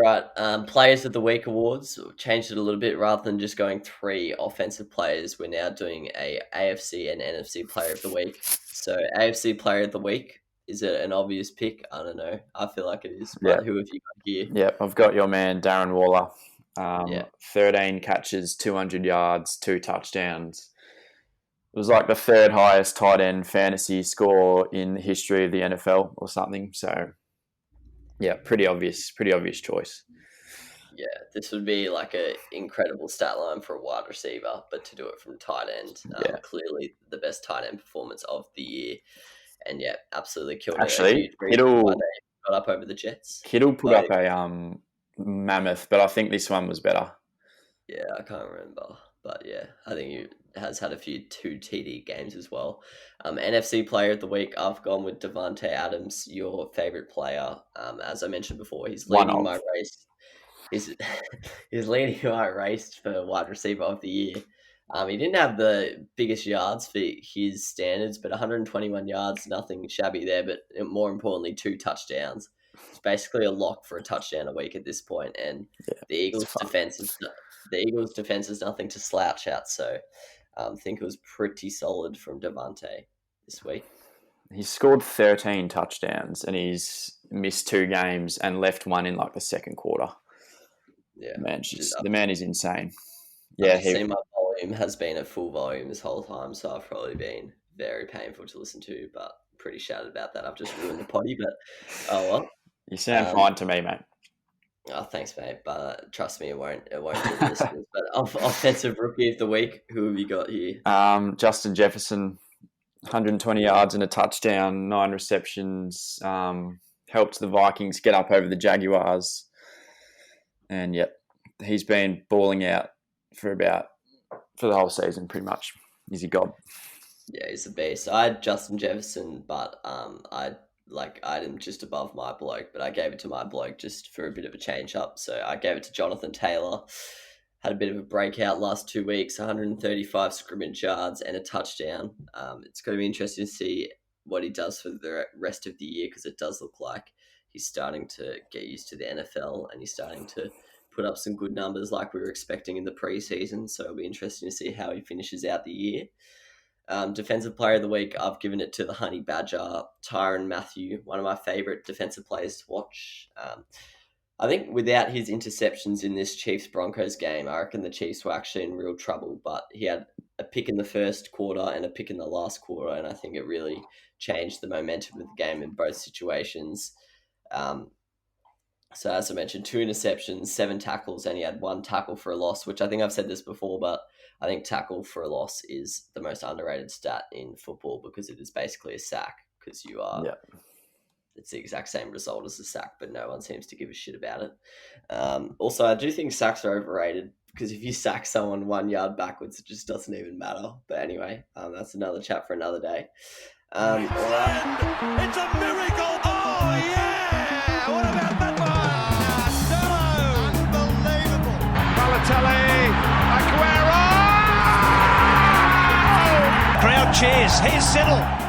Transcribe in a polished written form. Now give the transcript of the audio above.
right. Players of the Week awards. Changed it a little bit. Rather than just going 3 offensive players, we're now doing a AFC and NFC Player of the Week. So AFC Player of the Week, is it an obvious pick? I don't know. I feel like it is. But who have you got here? Yep, I've got your man, Darren Waller. Yeah. 13 catches, 200 yards, 2 touchdowns. It was like the 3rd highest tight end fantasy score in the history of the NFL or something. So, yeah, pretty obvious choice. Yeah, this would be like an incredible stat line for a wide receiver, but to do it from tight end, clearly the best tight end performance of the year. And yeah, absolutely killed it. Actually, Kittle got up over the Jets. Kittle put up a mammoth, but I think this one was better. Yeah, I can't remember. But yeah, I think he has had a few 2 TD games as well. NFC Player of the Week, I've gone with Davante Adams, your favourite player. As I mentioned before, he's leading my race. He's leading my race for wide receiver of the year. He didn't have the biggest yards for his standards, but 121 yards, nothing shabby there. But more importantly, 2 touchdowns. It's basically a lock for a touchdown a week at this point, and the Eagles' defense is nothing to slouch at. So I think it was pretty solid from Davante this week. He's scored 13 touchdowns, and he's missed 2 games and left one in like the second quarter. Yeah, the man is insane. Yeah, my volume has been at full volume this whole time, so I've probably been very painful to listen to, but pretty shattered about that. I've just ruined the potty, but oh well. You sound fine to me, mate. Oh, thanks, mate. But trust me, it won't do the listeners. But offensive rookie of the week, who have you got here? Justin Jefferson, 120 yards and a touchdown, 9 receptions. Helped the Vikings get up over the Jaguars. And yep, he's been balling out for the whole season, pretty much. He's a god. Yeah, he's a beast. I had Justin Jefferson, but I had him just above my bloke, but I gave it to my bloke just for a bit of a change up. So I gave it to Jonathan Taylor. Had a bit of a breakout last 2 weeks, 135 scrimmage yards and a touchdown. It's going to be interesting to see what he does for the rest of the year, because it does look like he's starting to get used to the NFL and he's starting to put up some good numbers like we were expecting in the preseason. So it'll be interesting to see how he finishes out the year. Defensive Player of the Week, I've given it to the Honey Badger, Tyrann Mathieu, one of my favourite defensive players to watch. I think without his interceptions in this Chiefs-Broncos game, I reckon the Chiefs were actually in real trouble, but he had a pick in the first quarter and a pick in the last quarter, and I think it really changed the momentum of the game in both situations. So as I mentioned, 2 interceptions, 7 tackles, and he had 1 tackle for a loss, which I think I've said this before, but I think tackle for a loss is the most underrated stat in football, because it is basically a sack, because it's the exact same result as a sack, but no one seems to give a shit about it. Also, I do think sacks are overrated, because if you sack someone 1 yard backwards, it just doesn't even matter. But anyway, that's another chat for another day. It's a miracle! Oh, yeah! What about that one? Unbelievable! Balotelli, Aguero! Crowd cheers. Here's Siddle.